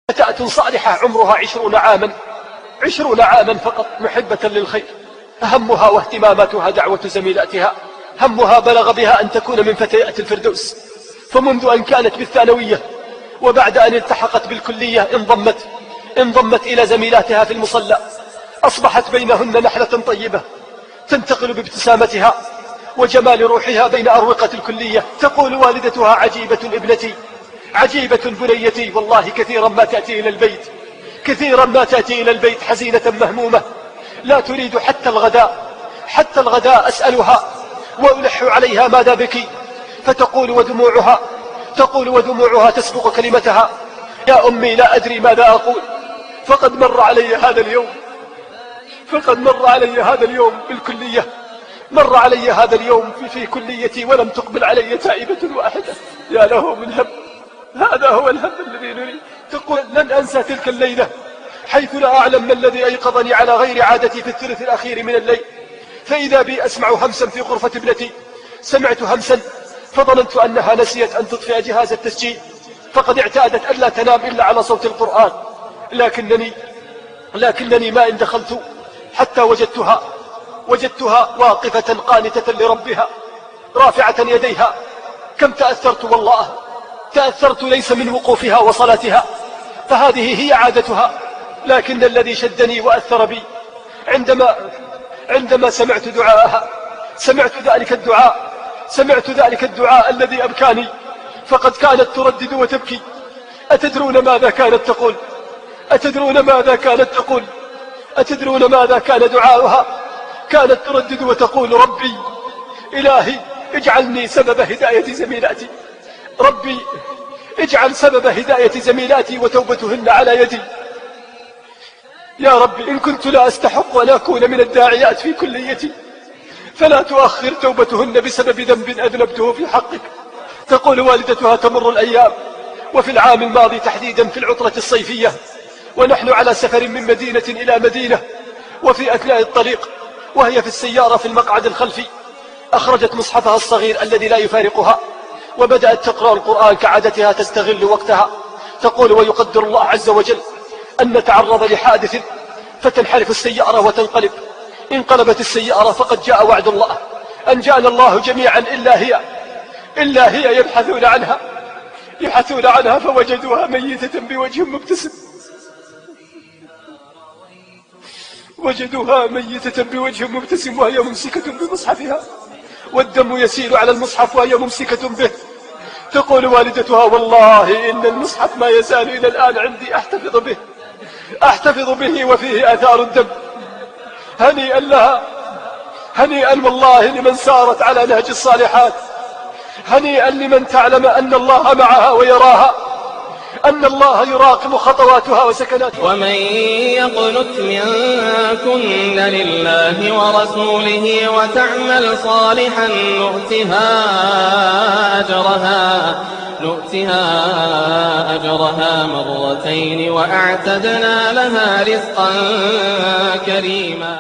فتاة صالحة عمرها 20 عاما فقط، محبة للخير، همها واهتماماتها دعوة زميلاتها، همها بلغ بها أن تكون من فتيات الفردوس. فمنذ أن كانت بالثانوية وبعد أن التحقت بالكلية انضمت إلى زميلاتها في المصلى، أصبحت بينهن نحلة طيبة تنتقل بابتسامتها وجمال روحها بين أروقة الكلية. تقول والدتها: عجيبة ابنتي، عجيبة بنيتي، والله كثيرا ما تأتي إلى البيت حزينة مهمومة، لا تريد حتى الغداء أسألها وألح عليها: ماذا بك؟ فتقول ودموعها تسبق كلمتها: يا أمي لا أدري ماذا أقول، فقد مر علي هذا اليوم بالكلية، مر علي هذا اليوم في كليتي ولم تقبل علي تائبة واحدة. يا له من هم، هذا هو الهم الذي نريد. تقول: لن أنسى تلك الليلة حيث لا أعلم ما الذي أيقظني على غير عادتي في الثلث الأخير من الليل، فإذا بي أسمع همسا في غرفة ابنتي. سمعت همسا فظننت أنها نسيت أن تطفئ جهاز التسجيل، فقد اعتادت ألا تنام إلا على صوت القرآن، لكنني ما إن دخلت حتى وجدتها واقفة قانتة لربها رافعة يديها. كم تأثرت والله، تأثرت ليس من وقوفها وصلاتها، فهذه هي عادتها. لكن الذي شدني وأثر بي عندما سمعت دعاءها، سمعت ذلك الدعاء الذي أبكاني، فقد كانت تردد وتبكي. أتدرون ماذا كان دعاؤها؟ كانت تردد وتقول: ربي إلهي اجعلني سبب هداية زميلاتي، ربي اجعل سبب هداية زميلاتي وتوبتهن على يدي. يا ربي إن كنت لا أستحق أن أكون من الداعيات في كليتي فلا تؤخر توبتهن بسبب ذنب أذنبته في حقك. تقول والدتها: تمر الأيام، وفي العام الماضي تحديدا في العطلة الصيفية ونحن على سفر من مدينة إلى مدينة، وفي أثناء الطريق وهي في السيارة في المقعد الخلفي أخرجت مصحفها الصغير الذي لا يفارقها وبدأت تقرأ القرآن كعادتها تستغل وقتها. تقول: ويقدر الله عز وجل أن نتعرض لحادث فتنحرف السيارة وتنقلب. انقلبت السيارة فقد جاء وعد الله أنجانا الله جميعا إلا هي يبحثون عنها فوجدوها ميتة بوجه مبتسم، وهي ممسكة بمصحفها والدم يسيل على المصحف وهي ممسكة به. تقول والدتها: والله إن المصحف ما يزال إلى الآن عندي أحتفظ به وفيه آثار الدم. هنيئا لها، هنيئا والله لمن سارت على نهج الصالحات، هنيئا لمن تعلم أن الله معها ويراها، أن الله يراقب خطواتها وسكناتها. ومن يقنت منكن لله ورسوله وتعمل صالحا نؤتها أجرها مرتين وأعتدنا لها رزقا كريما.